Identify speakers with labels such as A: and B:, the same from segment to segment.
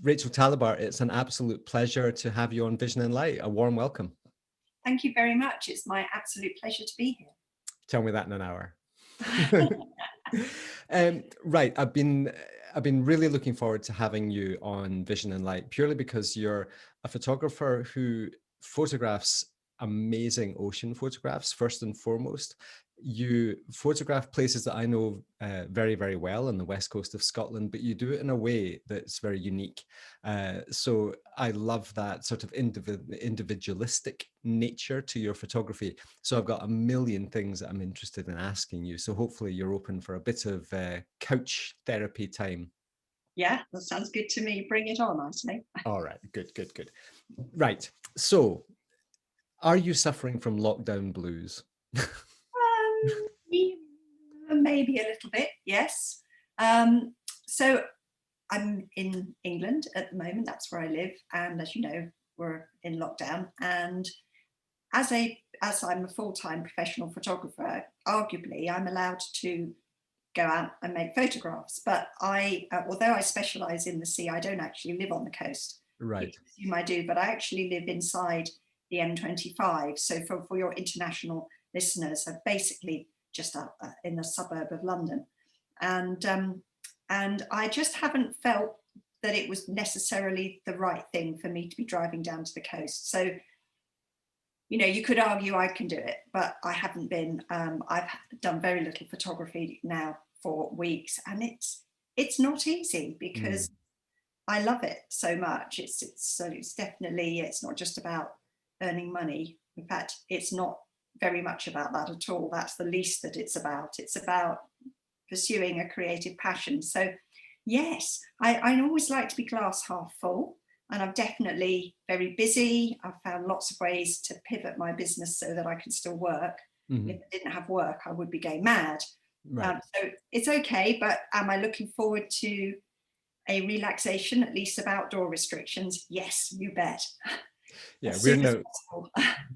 A: Rachael Talibart, it's an absolute pleasure to have you on Vision and Light. A warm welcome.
B: Thank you very much. It's my absolute pleasure to be here.
A: Tell me that in an hour. Right, I've been really looking forward to having you on Vision and Light, purely because you're a photographer who photographs amazing ocean photographs, first and foremost. You photograph places that I know very, very well on the west coast of Scotland, but you do it in a way that's very unique. So I love that sort of individualistic nature to your photography. So I've got a million things that I'm interested in asking you. So hopefully you're open for a bit of couch therapy time.
B: Yeah, that sounds good to me. Bring it on, I say.
A: All right, good. Right, so are you suffering from lockdown blues?
B: Maybe a little bit, yes. So I'm in England at the moment. That's where I live, and as you know, we're in lockdown. And as I'm a full-time professional photographer, arguably I'm allowed to go out and make photographs. But although I specialise in the sea, I don't actually live on the coast.
A: Right.
B: You I do, but I actually live inside the M25. So for your international listeners, I'm basically just in the suburb of London, and I just haven't felt that it was necessarily the right thing for me to be driving down to the coast. So, you know, you could argue I can do it, but I haven't been. I've done very little photography now for weeks, and it's not easy because I love it so much. It's definitely, it's not just about earning money. In fact, it's not very much about that at all. That's the least that it's about. It's about pursuing a creative passion. So yes, I always like to be glass half full, and I'm definitely very busy. I've found lots of ways to pivot my business so that I can still work.
A: Mm-hmm.
B: If I didn't have work, I would be going mad.
A: Right.
B: So it's okay, but am I looking forward to a relaxation, at least of outdoor restrictions? Yes, you bet.
A: Yeah,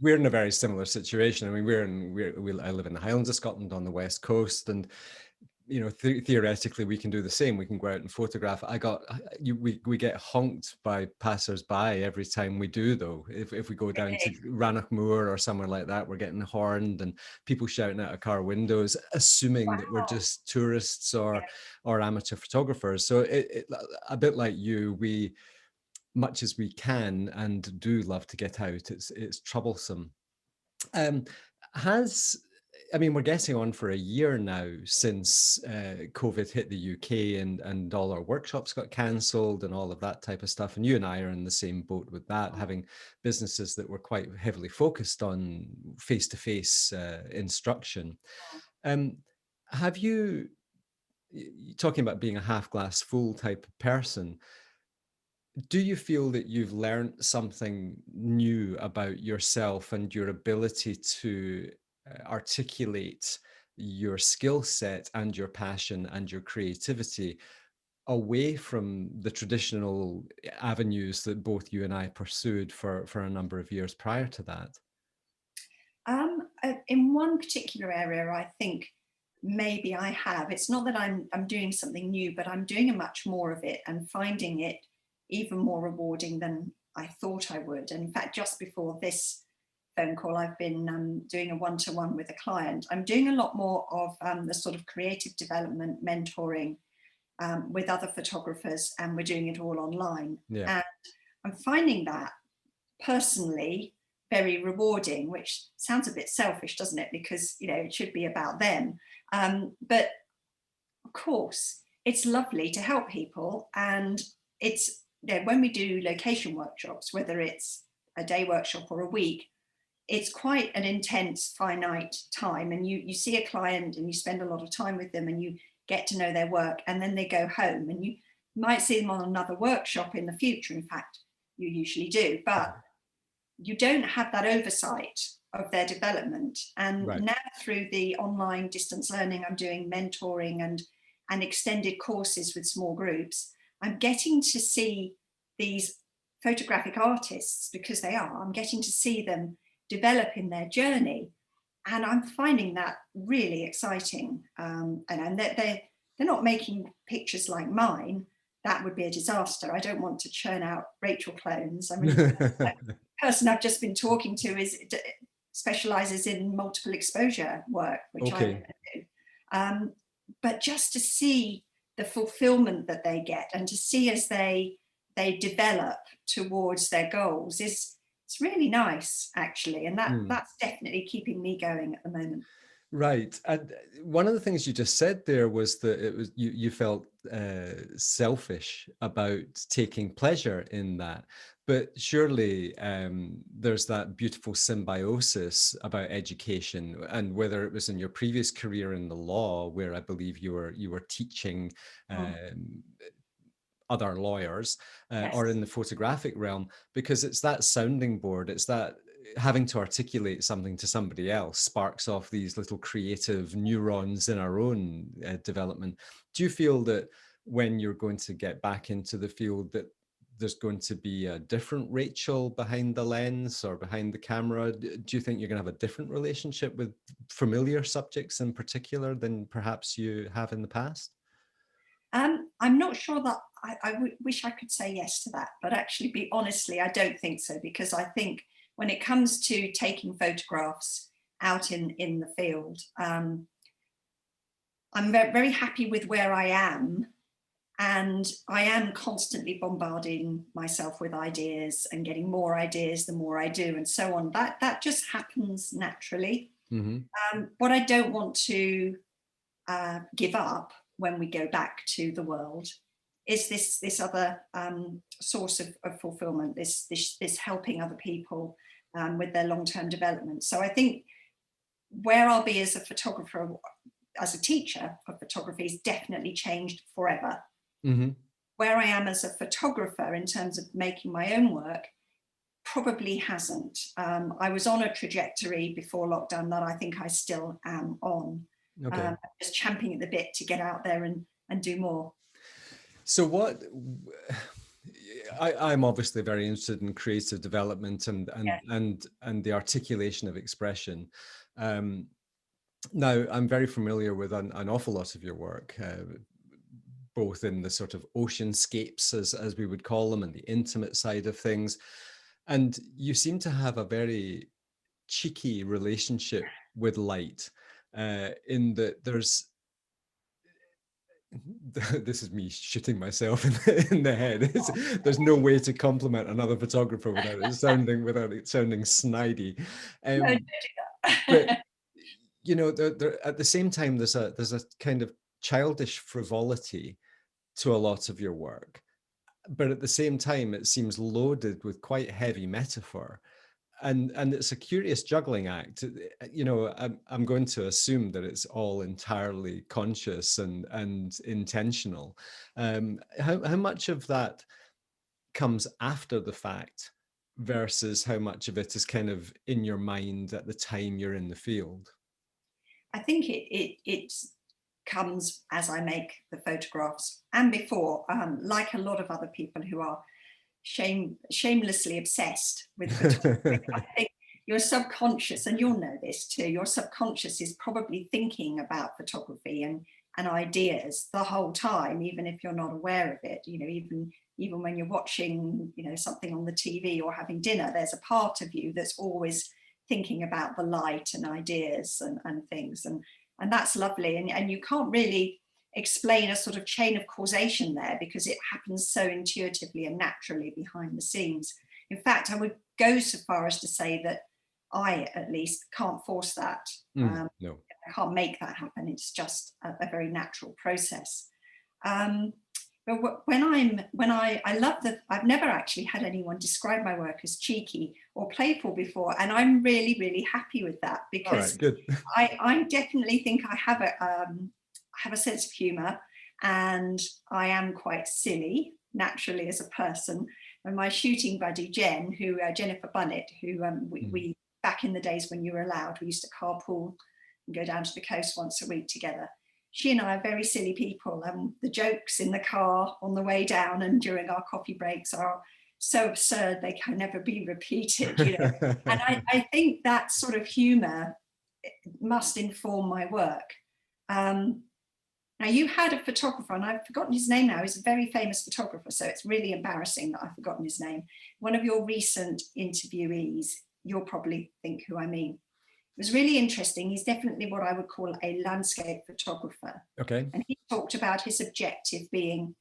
A: we're in a very similar situation. I mean, I live in the Highlands of Scotland on the west coast, and you know, theoretically we can do the same. We can go out and photograph. We get honked by passers-by every time we do, though. If we go down to Rannoch Moor or somewhere like that, we're getting horned and people shouting out of car windows, assuming that we're just tourists or amateur photographers. So a bit like you, we, much as we can and do love to get out, it's troublesome. I mean, we're getting on for a year now since COVID hit the UK and all our workshops got cancelled and all of that type of stuff. And you and I are in the same boat with that, having businesses that were quite heavily focused on face-to-face instruction. Have you, talking about being a half glass full type of person, do you feel that you've learned something new about yourself and your ability to articulate your skill set and your passion and your creativity away from the traditional avenues that both you and I pursued for a number of years prior to that?
B: In one particular area, I think maybe I have. It's not that I'm doing something new, but I'm doing a much more of it and finding it even more rewarding than I thought I would. And in fact, just before this phone call, I've been doing a one-to-one with a client. I'm doing a lot more of the sort of creative development, mentoring with other photographers, and we're doing it all online.
A: Yeah.
B: And I'm finding that personally very rewarding, which sounds a bit selfish, doesn't it? Because, you know, it should be about them. But of course, it's lovely to help people. And it's, you know, when we do location workshops, whether it's a day workshop or a week, it's quite an intense, finite time. And you see a client and you spend a lot of time with them and you get to know their work, and then they go home and you might see them on another workshop in the future. In fact, you usually do, but you don't have that oversight of their development. And now through the online distance learning, I'm doing mentoring and extended courses with small groups. I'm getting to see these photographic artists, because they are, I'm getting to see them develop in their journey. and I'm finding that really exciting. And they're not making pictures like mine. That would be a disaster. I don't want to churn out Rachel clones. I mean, the person I've just been talking to specializes in multiple exposure work, which I
A: Okay.
B: never do. But just to see the fulfillment that they get, and to see as they develop towards their goals, is it's really nice, actually, and
A: Mm.
B: that's definitely keeping me going at the moment.
A: Right. And one of the things you just said there was that it was you felt selfish about taking pleasure in that. But surely there's that beautiful symbiosis about education, and whether it was in your previous career in the law, where I believe you were teaching
B: Mm,
A: um, other lawyers, or
B: yes.
A: in the photographic realm, because it's that sounding board, it's that having to articulate something to somebody else sparks off these little creative neurons in our own development. Do you feel that when you're going to get back into the field, that there's going to be a different Rachel behind the lens or behind the camera? Do you think you're going to have a different relationship with familiar subjects in particular than perhaps you have in the past?
B: I'm not sure that wish I could say yes to that, but actually, be honestly, I don't think so, because I think when it comes to taking photographs out in the field, I'm very happy with where I am, and I am constantly bombarding myself with ideas and getting more ideas the more I do, and so on. That just happens naturally.
A: Hmm.
B: What I don't want to give up when we go back to the world is this other source of fulfillment, this helping other people with their long-term development. So I think where I'll be as a photographer, as a teacher of photography, is definitely changed forever.
A: Hmm.
B: Where I am as a photographer in terms of making my own work probably hasn't. I was on a trajectory before lockdown that I think I still am on.
A: Okay.
B: Just champing at the bit to get out there and do more.
A: So what I'm obviously very interested in creative development and the articulation of expression. Um, Now, I'm very familiar with an awful lot of your work, both in the sort of oceanscapes, as we would call them, and the intimate side of things. And you seem to have a very cheeky relationship with light, in that this is me shooting myself in the head. There's no way to compliment another photographer without it sounding snidey.
B: No, don't
A: Um,
B: do
A: but
B: that.
A: at the same time, there's a kind of childish frivolity to a lot of your work, but at the same time, it seems loaded with quite heavy metaphor. And it's a curious juggling act. I'm going to assume that it's all entirely conscious and intentional. How much of that comes after the fact versus how much of it is kind of in your mind at the time you're in the field?
B: I think it comes as I make the photographs and before, like a lot of other people who are shamelessly obsessed with photography. I think your subconscious, and you'll know this too, your subconscious is probably thinking about photography and ideas the whole time, even if you're not aware of it. Even when you're watching, something on the TV or having dinner, there's a part of you that's always thinking about the light and ideas and things. And that's lovely. And you can't really explain a sort of chain of causation there, because it happens so intuitively and naturally behind the scenes. In fact, I would go so far as to say that I, at least, can't force that.
A: No.
B: I can't make that happen. It's just a very natural process. Um, but I love that I've never actually had anyone describe my work as cheeky or playful before, and I'm really, really happy with that,
A: All right,
B: because
A: good.
B: I definitely think I have a sense of humour, and I am quite silly naturally as a person. And my shooting buddy Jennifer Bunnett, who
A: Mhm.
B: we back in the days when you were allowed, we used to carpool and go down to the coast once a week together. She and I are very silly people, and the jokes in the car on the way down and during our coffee breaks are so absurd they can never be repeated. And I think that sort of humour must inform my work. Now, you had a photographer, and I've forgotten his name now. He's a very famous photographer, so it's really embarrassing that I've forgotten his name. One of your recent interviewees, you'll probably think who I mean. It was really interesting. He's definitely what I would call a landscape photographer.
A: Okay.
B: And he talked about his objective being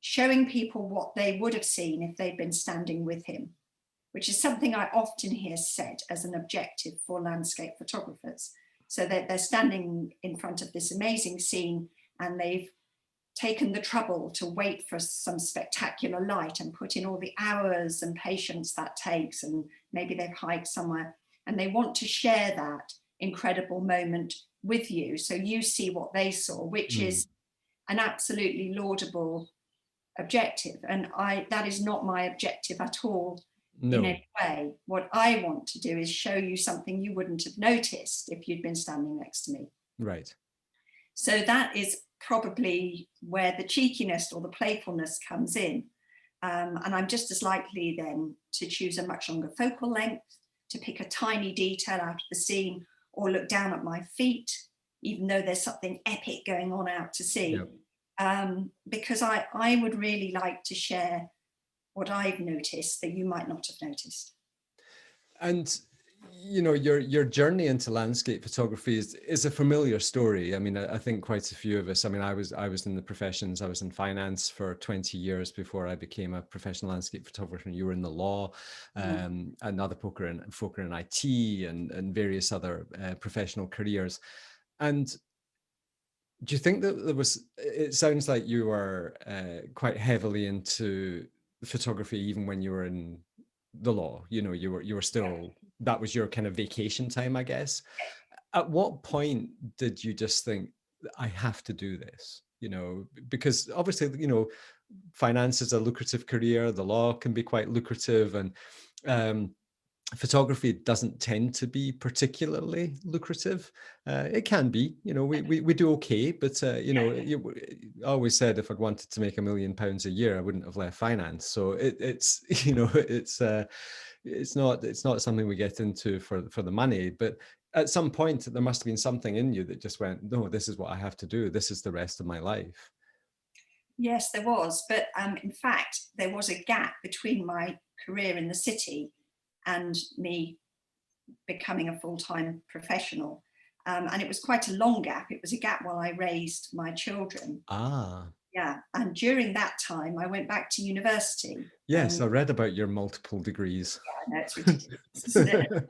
B: showing people what they would have seen if they'd been standing with him, which is something I often hear said as an objective for landscape photographers. So that they're standing in front of this amazing scene, and they've taken the trouble to wait for some spectacular light and put in all the hours and patience that takes, and maybe they've hiked somewhere, and they want to share that incredible moment with you, so you see what they saw, which is an absolutely laudable objective. And that is not my objective at all.
A: No.
B: In any way. What I want to do is show you something you wouldn't have noticed if you'd been standing next to me.
A: Right.
B: So that is probably where the cheekiness or the playfulness comes in. And I'm just as likely then to choose a much longer focal length, to pick a tiny detail out of the scene, or look down at my feet, even though there's something epic going on out to sea. Yep. Because I would really like to share what I've noticed that you might not have noticed.
A: And you know, your journey into landscape photography is a familiar story. I mean, I think quite a few of us. I mean, I was in the professions. I was in finance for 20 years before I became a professional landscape photographer. And you were in the law, another folk in IT, and various other professional careers. And do you think that there was? It sounds like you were quite heavily into photography even when you were in the law. You know, you were still, that was your kind of vacation time, I guess. At what point did you just think, I have to do this? You know, because obviously, you know, finance is a lucrative career, the law can be quite lucrative, and photography doesn't tend to be particularly lucrative. It can be, you know, we do okay, but you know, I always said if I'd wanted to make £1 million a year, I wouldn't have left finance. So it's you know, it's not something we get into for the money. But at some point, there must have been something in you that just went, no, this is what I have to do. This is the rest of my life.
B: Yes, there was. But in fact, there was a gap between my career in the city and me becoming a full-time professional. And it was quite a long gap. It was a gap while I raised my children. Yeah. And during that time, I went back to university.
A: Yes, I read about your multiple degrees.
B: Yeah, no, it's ridiculous, isn't it?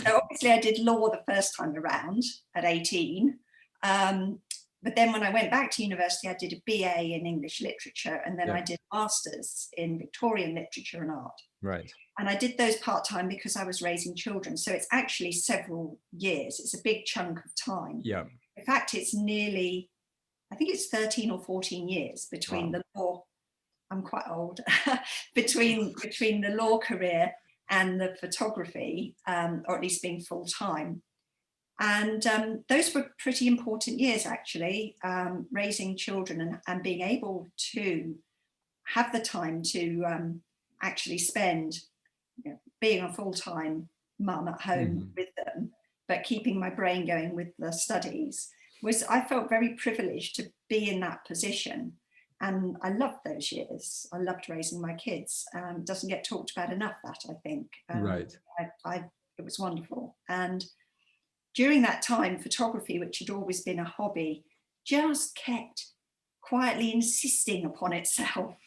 B: So obviously I did law the first time around at 18. But then when I went back to university, I did a BA in English literature, and then I did a master's in Victorian literature and art.
A: Right.
B: And I did those part-time because I was raising children. So it's actually several years. It's a big chunk of time.
A: Yeah.
B: In fact, it's nearly, I think it's 13 or 14 years between the law, I'm quite old, between the law career and the photography, or at least being full-time. And those were pretty important years, actually, raising children and being able to have the time to actually spend, you know, being a full-time mum at home with them, but keeping my brain going with the studies. I felt very privileged to be in that position. And I loved those years. I loved raising my kids. It doesn't get talked about enough, that, I think.
A: Right.
B: It was wonderful. And during that time, photography, which had always been a hobby, just kept quietly insisting upon itself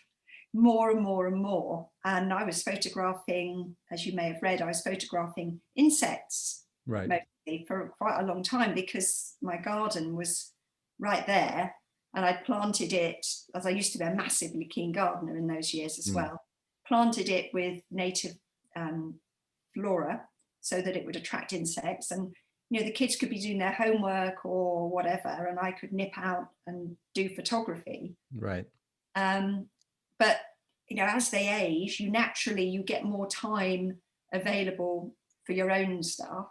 B: more and more and more. And I was photographing, as you may have read, I was photographing insects mostly for quite a long time, because my garden was right there. And I'd planted it, as I used to be a massively keen gardener in those years as well, planted it with native flora so that it would attract insects. And, you know, the kids could be doing their homework or whatever, and I could nip out and do photography.
A: Right.
B: But, you know, as they age, you get more time available for your own stuff.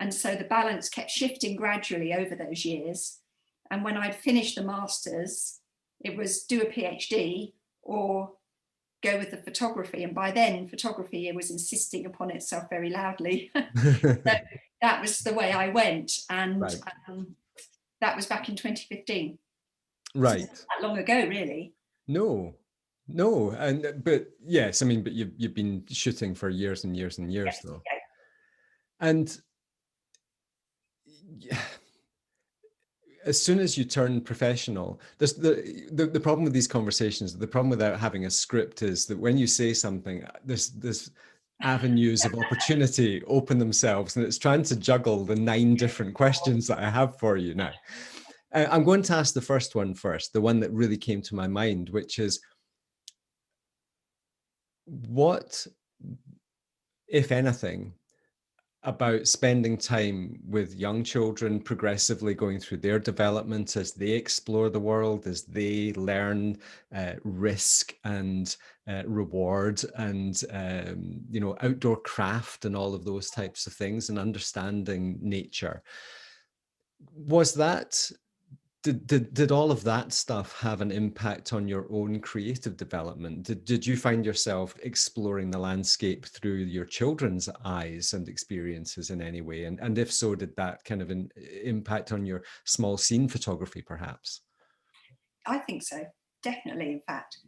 B: And so the balance kept shifting gradually over those years. And when I'd finished the master's, it was do a PhD or go with the photography. And by then, photography was insisting upon itself very loudly. So that was the way I went. And
A: Right.
B: that was back in 2015. So it's
A: Right.
B: not that long ago, really.
A: No, no. But yes, I mean, but you've been shooting for years and years and years,
B: Yes,
A: though.
B: yeah.
A: And as soon as you turn professional, there's the problem with these conversations, the problem without having a script is that when you say something, there's avenues of opportunity open themselves, and it's trying to juggle the 9 different questions that I have for you now. I'm going to ask the first one first, the one that really came to my mind, which is, what, if anything, about spending time with young children, progressively going through their development as they explore the world, as they learn risk and reward, and outdoor craft and all of those types of things, and understanding nature. Was that did all of that stuff have an impact on your own creative development? Did you find yourself exploring the landscape through your children's eyes and experiences in any way? And if so, did that kind of impact on your small scene photography, perhaps?
B: I think so, definitely, in fact.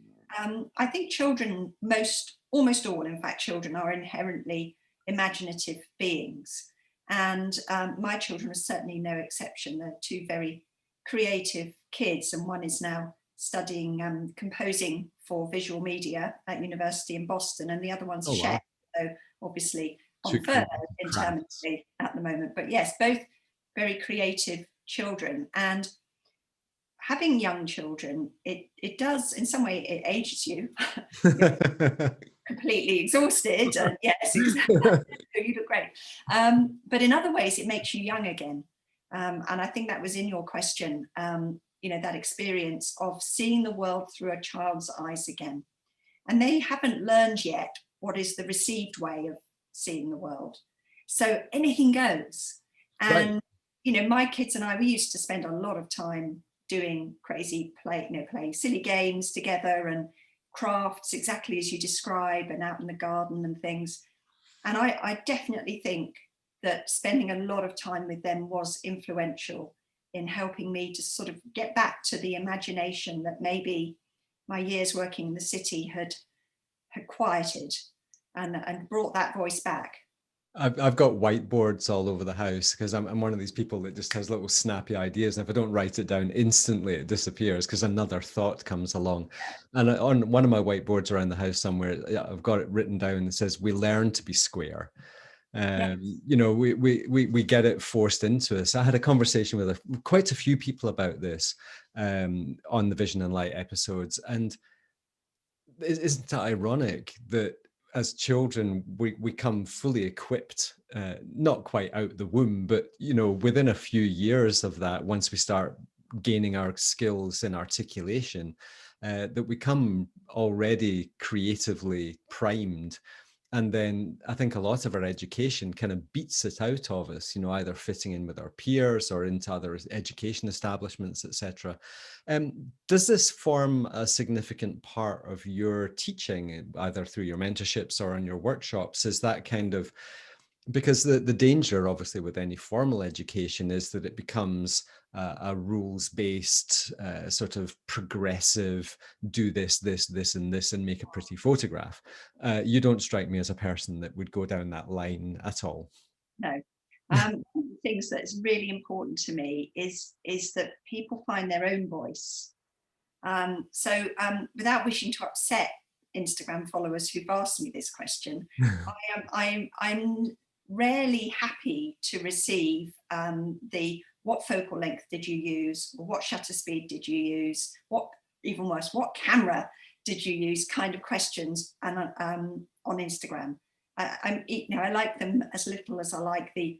B: I think children, almost all, in fact, children are inherently imaginative beings. And my children are certainly no exception. They're 2 very creative kids, and one is now studying composing for visual media at university in Boston, and the other one's a
A: Oh,
B: chef.
A: wow.
B: So obviously
A: Two
B: on furlough
A: creative crafts.
B: intermittently at the moment. But yes, both very creative children. And having young children, it does, in some way, it ages you. You're completely exhausted, and yes, exactly. You look great. But in other ways, it makes you young again. And I think that was in your question, that experience of seeing the world through a child's eyes again. And they haven't learned yet what is the received way of seeing the world. So anything goes.
A: Right.
B: And, my kids and I, we used to spend a lot of time doing crazy playing silly games together, and crafts exactly as you describe, and out in the garden and things. And I definitely think that spending a lot of time with them was influential in helping me to sort of get back to the imagination that maybe my years working in the city had quieted, and brought that voice back.
A: I've got whiteboards all over the house because I'm one of these people that just has little snappy ideas, and if I don't write it down instantly, it disappears because another thought comes along. And on one of my whiteboards around the house somewhere, I've got it written down that says, "We learn to be square."
B: Yes.
A: We get it forced into us. I had a conversation with quite a few people about this on the Vision and Light episodes, and isn't it ironic that as children we come fully equipped, not quite out the womb, but within a few years of that, once we start gaining our skills in articulation, that we come already creatively primed. And then I think a lot of our education kind of beats it out of us, either fitting in with our peers or into other education establishments, etc. Does this form a significant part of your teaching, either through your mentorships or on your workshops? Is that kind of, because the danger, obviously, with any formal education is that it becomes a rules-based, sort of progressive, do this, this, this, and this, and make a pretty photograph. You don't strike me as a person that would go down that line at all.
B: No. One of the things that's really important to me is that people find their own voice. So without wishing to upset Instagram followers who've asked me this question, I'm rarely happy to receive what focal length did you use, or what shutter speed did you use, even worse, what camera did you use, kind of questions, and on Instagram. I like them as little as I like the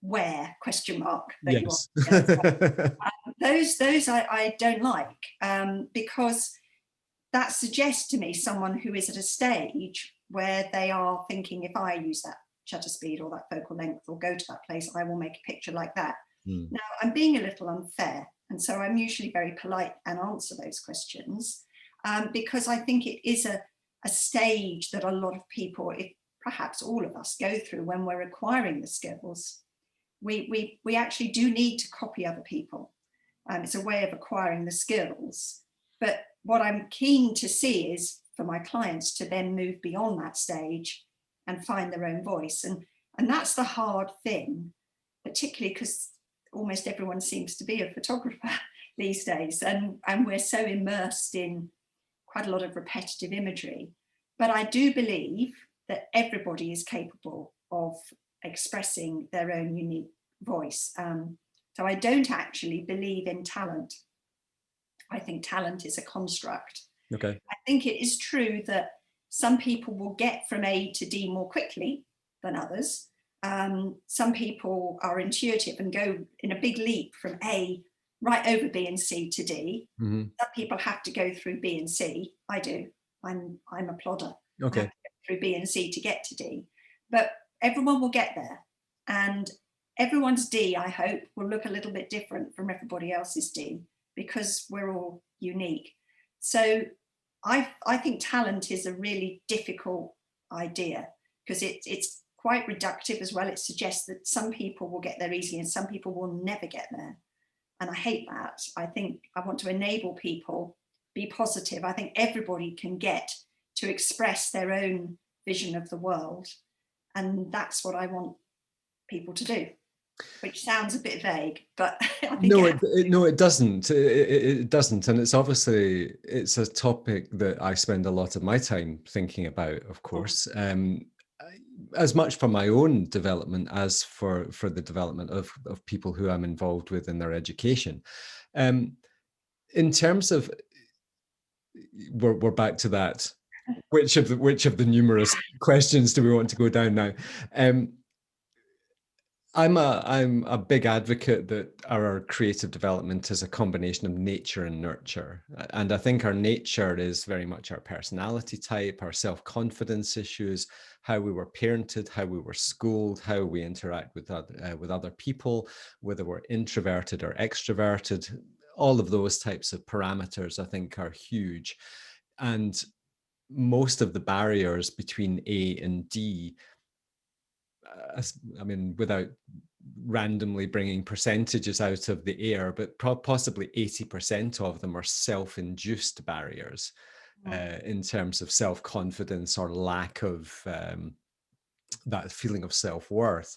B: where question mark that
A: Yes.
B: you are. Those I don't like, because that suggests to me someone who is at a stage where they are thinking, if I use that shutter speed or that focal length or go to that place, I will make a picture like that. Now, I'm being a little unfair, and so I'm usually very polite and answer those questions, because I think it is a stage that a lot of people, if perhaps all of us, go through when we're acquiring the skills. We actually do need to copy other people. It's a way of acquiring the skills. But what I'm keen to see is for my clients to then move beyond that stage and find their own voice. And that's the hard thing, particularly because almost everyone seems to be a photographer these days. And we're so immersed in quite a lot of repetitive imagery. But I do believe that everybody is capable of expressing their own unique voice. So I don't actually believe in talent. I think talent is a construct.
A: Okay.
B: I think it is true that some people will get from A to D more quickly than others. Some people are intuitive and go in a big leap from A right over B and C to D.
A: Mm-hmm.
B: Some people have to go through B and C. I do. I'm a plodder.
A: Okay.
B: I have to go through B and C to get to D. But everyone will get there. And everyone's D, I hope, will look a little bit different from everybody else's D because we're all unique. So I think talent is a really difficult idea because it's quite reductive as well. It suggests that some people will get there easily and some people will never get there. And I hate that. I think I want to enable people, be positive. I think everybody can get to express their own vision of the world. And that's what I want people to do, which sounds a bit vague, but I think
A: it doesn't. It doesn't. And it's obviously, it's a topic that I spend a lot of my time thinking about, of course. As much for my own development as for the development of people who I'm involved with in their education. In terms of, we're back to that. Which of the numerous questions do we want to go down now? I'm a big advocate that our creative development is a combination of nature and nurture. And I think our nature is very much our personality type, our self-confidence issues, how we were parented, how we were schooled, how we interact with other people, whether we're introverted or extroverted. All of those types of parameters, I think, are huge. And most of the barriers between A and D, I mean, without randomly bringing percentages out of the air, but possibly 80% of them are self-induced barriers in terms of self-confidence or lack of that feeling of self-worth.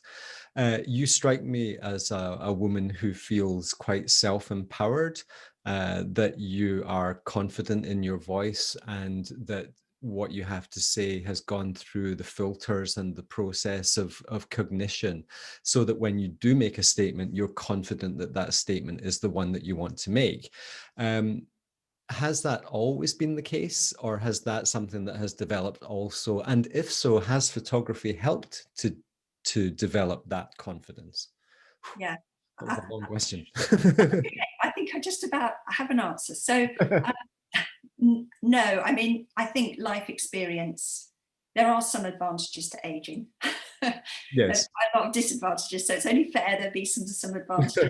A: You strike me as a woman who feels quite self-empowered, that you are confident in your voice and that what you have to say has gone through the filters and the process of cognition, so that when you do make a statement, you're confident that that statement is the one that you want to make. Has that always been the case, or has that something that has developed also? And if so, has photography helped to develop that confidence?
B: Yeah.
A: That was a long question.
B: I think I just about have an answer. So no, I mean, I think life experience, there are some advantages to aging. There's
A: Yes.
B: quite a lot of disadvantages, so it's only fair there be some advantages.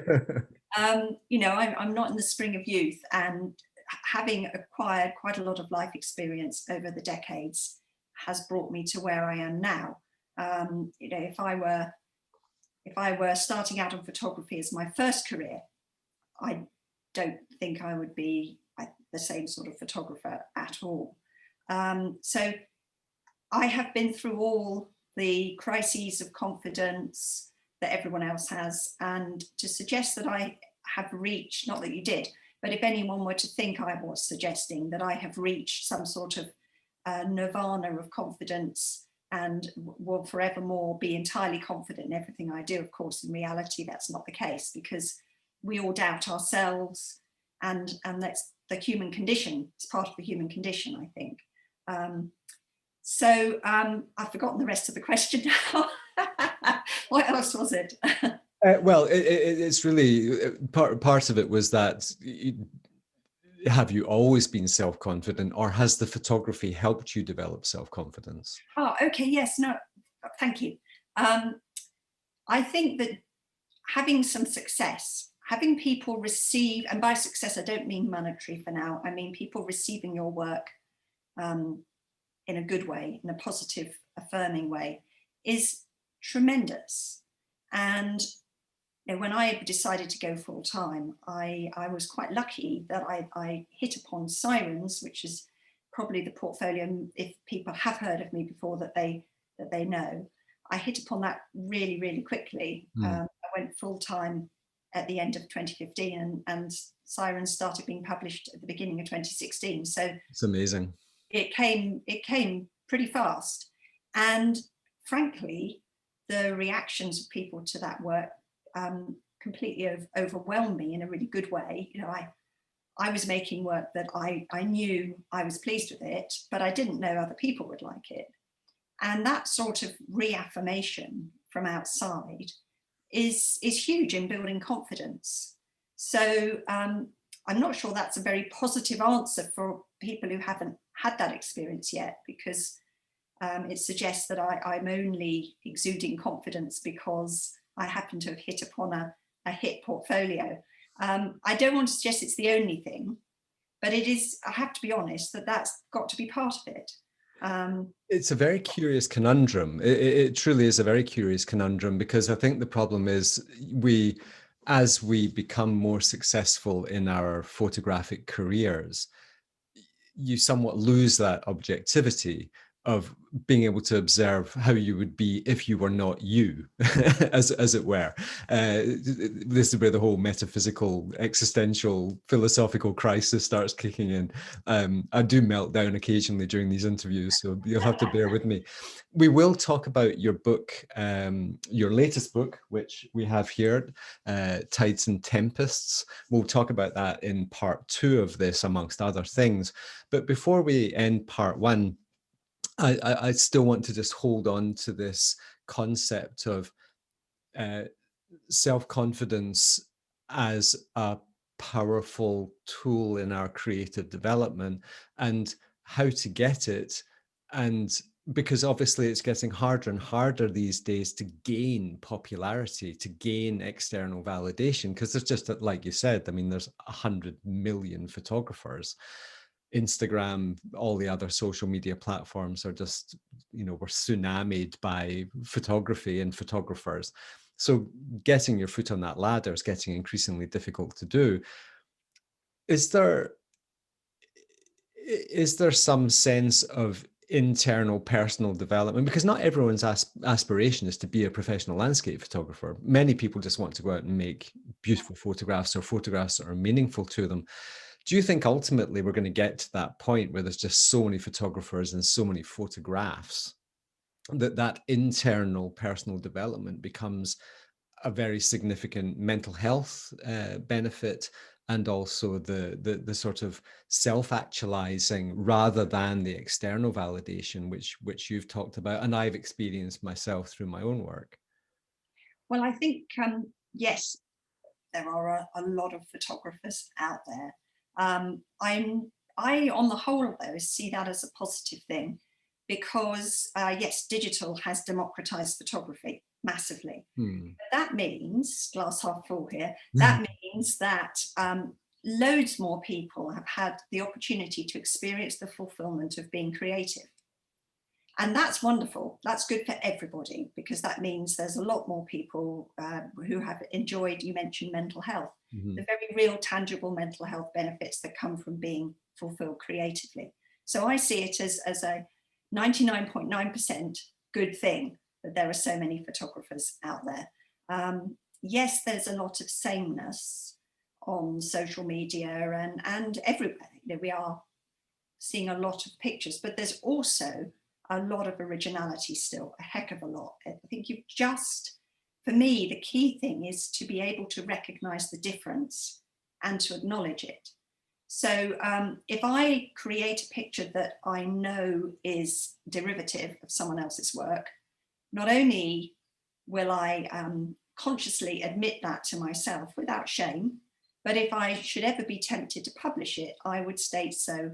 B: You know, I'm not in the spring of youth, and having acquired quite a lot of life experience over the decades has brought me to where I am now. You know, if I were starting out in photography as my first career, I don't think I would be the same sort of photographer at all. So I have been through all the crises of confidence that everyone else has, and to suggest that I have reached, not that you did, but if anyone were to think I was suggesting that I have reached some sort of nirvana of confidence and will forevermore be entirely confident in everything I do, of course, in reality, that's not the case, because we all doubt ourselves, and that's the human condition. It's part of the human condition, I think. So I've forgotten the rest of the question now. What else was it?
A: Well, it's really part of it was that. Have you always been self-confident, or has the photography helped you develop self-confidence?
B: Oh, okay, yes, no, thank you. I think that having some success, having people receive, and by success I don't mean monetary for now, I mean people receiving your work in a good way, in a positive, affirming way, is tremendous. And when I decided to go full time, I was quite lucky that I hit upon Sirens, which is probably the portfolio, if people have heard of me before, that they know. I hit upon that really, really quickly. I went full time at the end of 2015, and Sirens started being published at the beginning of 2016. So
A: it's amazing.
B: It came pretty fast, and frankly, the reactions of people to that work completely overwhelmed me in a really good way. I was making work that I knew I was pleased with it, but I didn't know other people would like it. And that sort of reaffirmation from outside is huge in building confidence. So I'm not sure that's a very positive answer for people who haven't had that experience yet, because it suggests that I'm only exuding confidence because I happen to have hit upon a hit portfolio. I don't want to suggest it's the only thing, but it is, I have to be honest, that's got to be part of it.
A: It's a very curious conundrum. It truly is a very curious conundrum, because I think the problem is as we become more successful in our photographic careers, you somewhat lose that objectivity of being able to observe how you would be if you were not you, as it were. This is where the whole metaphysical, existential, philosophical crisis starts kicking in. I do melt down occasionally during these interviews, so you'll have to bear with me. We will talk about your book, your latest book, which we have here, Tides and Tempests. We'll talk about that in part 2 of this, amongst other things. But before we end part 1, I still want to just hold on to this concept of self-confidence as a powerful tool in our creative development, and how to get it. And because obviously it's getting harder and harder these days to gain popularity, to gain external validation, because there's just, like you said, I mean, there's 100 million photographers. Instagram, all the other social media platforms are just, we're tsunamied by photography and photographers. So getting your foot on that ladder is getting increasingly difficult to do. Is there some sense of internal personal development? Because not everyone's aspiration is to be a professional landscape photographer. Many people just want to go out and make beautiful photographs, or photographs that are meaningful to them. Do you think ultimately we're going to get to that point where there's just so many photographers and so many photographs that internal personal development becomes a very significant mental health benefit, and also the sort of self-actualizing, rather than the external validation, which you've talked about and I've experienced myself through my own work?
B: Well, I think, yes, there are a lot of photographers out there. I, on the whole, though, see that as a positive thing, because yes, digital has democratized photography massively. But that means, glass half full here, that means that loads more people have had the opportunity to experience the fulfillment of being creative. And that's wonderful. That's good for everybody, because that means there's a lot more people who have enjoyed, you mentioned mental health, the very real tangible mental health benefits that come from being fulfilled creatively. So I see it as a 99.9% good thing that there are so many photographers out there. Yes, there's a lot of sameness on social media and everywhere. We are seeing a lot of pictures, but there's also a lot of originality still, a heck of a lot. I think for me, the key thing is to be able to recognize the difference and to acknowledge it. So if I create a picture that I know is derivative of someone else's work, not only will I consciously admit that to myself without shame, but if I should ever be tempted to publish it, I would state so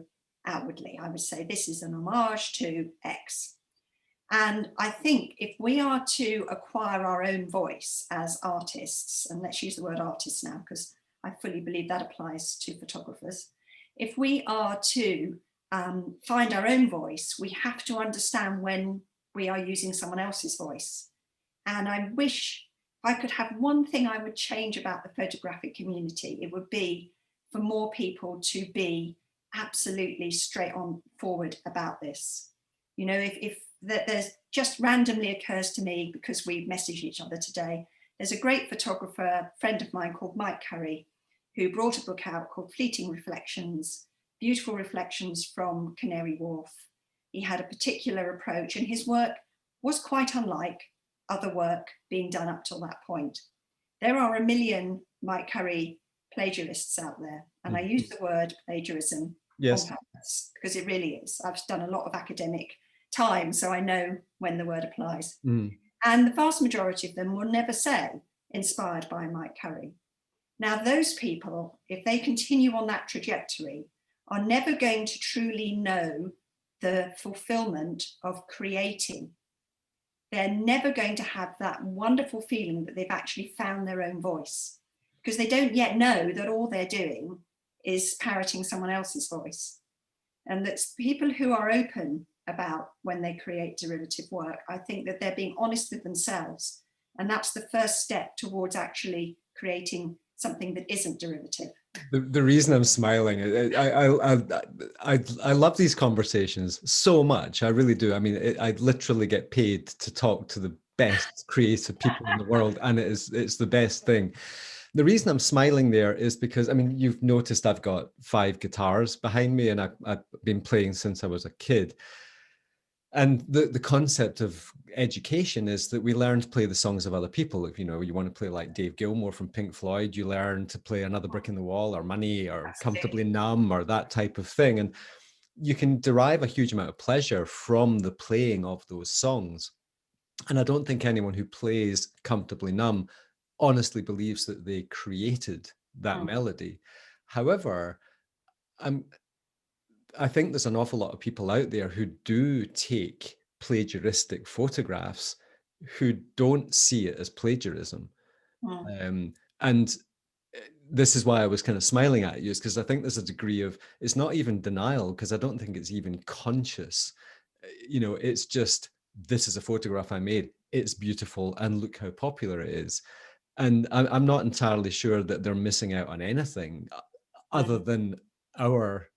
B: outwardly. I would say, this is an homage to X. And I think if we are to acquire our own voice as artists, and let's use the word artists now, because I fully believe that applies to photographers. If we are to find our own voice, we have to understand when we are using someone else's voice. And I wish if I could have one thing I would change about the photographic community, it would be for more people to be absolutely straight on forward about this. You know, if there's just randomly occurs to me, because we messaged each other today, there's a great photographer, friend of mine called Mike Curry, who brought a book out called Fleeting Reflections, beautiful reflections from Canary Wharf. He had a particular approach, and his work was quite unlike other work being done up till that point. There are a million Mike Curry plagiarists out there, and I use the word plagiarism on purpose because it really is. I've done a lot of academic time, so I know when the word applies. And the vast majority of them will never say inspired by Mike Curry. Now, those people, if they continue on that trajectory, are never going to truly know the fulfillment of creating. They're never going to have that wonderful feeling that they've actually found their own voice, because they don't yet know that all they're doing is parroting someone else's voice. And that's people who are open about when they create derivative work, I think that they're being honest with themselves. And that's the first step towards actually creating something that isn't derivative.
A: The reason I'm smiling, I love these conversations so much. I really do. I mean, I literally get paid to talk to the best creative people in the world, and it's the best thing. The reason I'm smiling there is because, I mean, you've noticed I've got 5 guitars behind me, and I've been playing since I was a kid. And the concept of education is that we learn to play the songs of other people. If you know, you want to play like Dave Gilmour from Pink Floyd, you learn to play Another Brick in the Wall or Money or Comfortably Numb or that type of thing. And you can derive a huge amount of pleasure from the playing of those songs. And I don't think anyone who plays Comfortably Numb honestly believes that they created that melody. However, I think there's an awful lot of people out there who do take plagiaristic photographs who don't see it as plagiarism. And this is why I was kind of smiling at you, is because I think there's a degree of, it's not even denial, because I don't think it's even conscious. You know, it's just, this is a photograph I made. It's beautiful. And look how popular it is. And I'm not entirely sure that they're missing out on anything other than our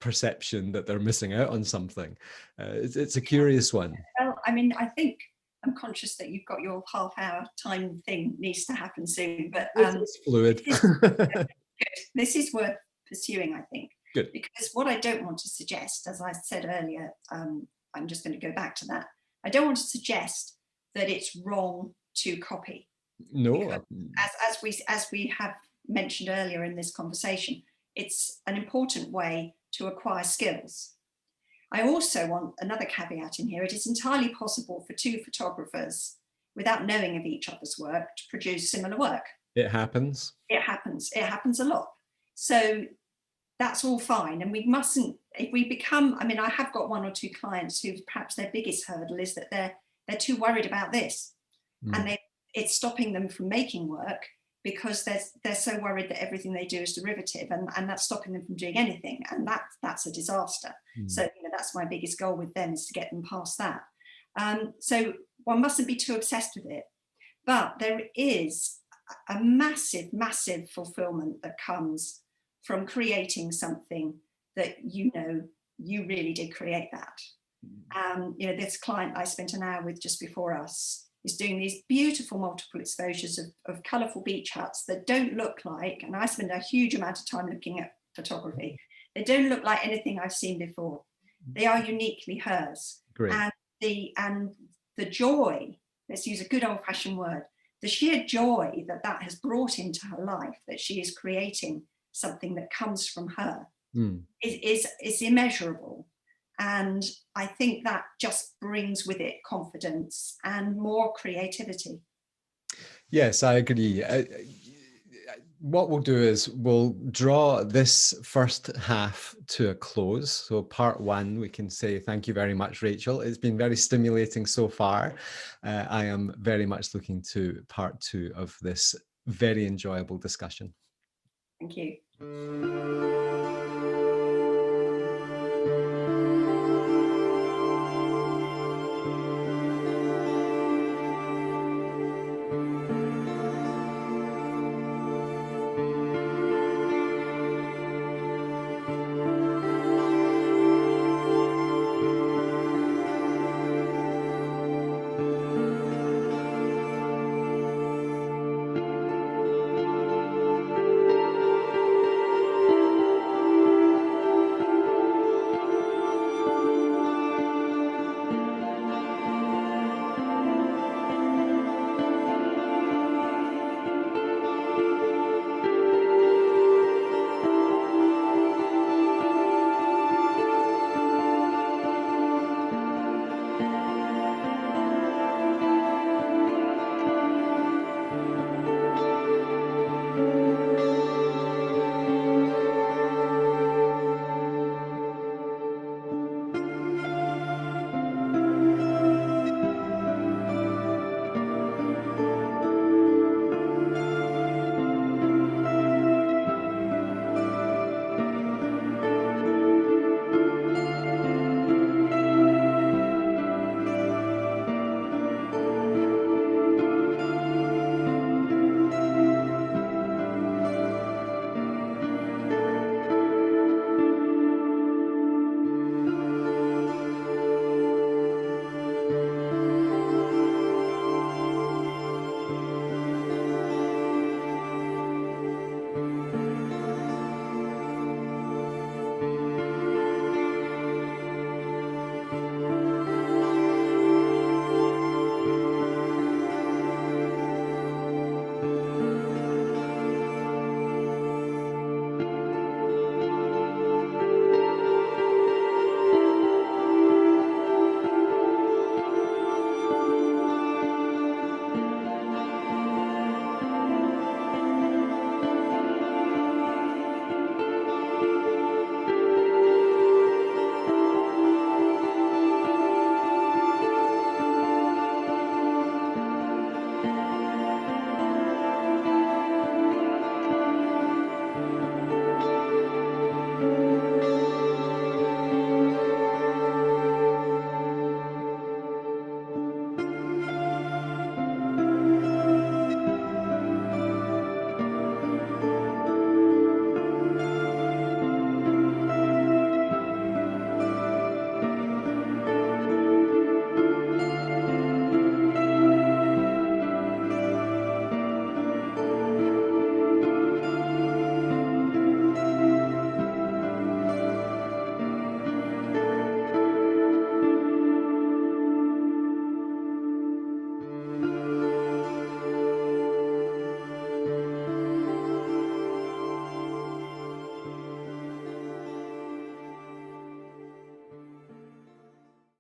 A: perception that they're missing out on something. It's a curious one.
B: Well, I mean, I think I'm conscious that you've got your half-hour time thing needs to happen soon, but
A: it's fluid.
B: This is worth pursuing, I think.
A: Good.
B: Because what I don't want to suggest, as I said earlier, I'm just going to go back to that. I don't want to suggest that it's wrong to copy.
A: No.
B: As we have mentioned earlier in this conversation, it's an important way to acquire skills. I also want another caveat in here. It is entirely possible for 2 photographers, without knowing of each other's work, to produce similar work.
A: It happens.
B: It happens. It happens a lot. So that's all fine. And we mustn't, if we become, I mean, I have got 1 or 2 clients who perhaps their biggest hurdle is that they're too worried about this. And it's stopping them from making work because they're so worried that everything they do is derivative, and that's stopping them from doing anything. And that's a disaster. So, you know, that's my biggest goal with them, is to get them past that. So one mustn't be too obsessed with it. But there is a massive, massive fulfillment that comes from creating something that, you know, you really did create that. You know, this client I spent an hour with just before us is doing these beautiful multiple exposures of colourful beach huts that don't look like, and I spend a huge amount of time looking at photography, they don't look like anything I've seen before. They are uniquely hers.
A: Great.
B: And the joy, let's use a good old-fashioned word, the sheer joy that has brought into her life, that she is creating something that comes from her, is immeasurable. And I think that just brings with it confidence and more creativity.
A: Yes, I agree. What we'll do is we'll draw this first half to a close. So part 1, we can say thank you very much, Rachael. It's been very stimulating so far. I am very much looking to part 2 of this very enjoyable discussion.
B: Thank you.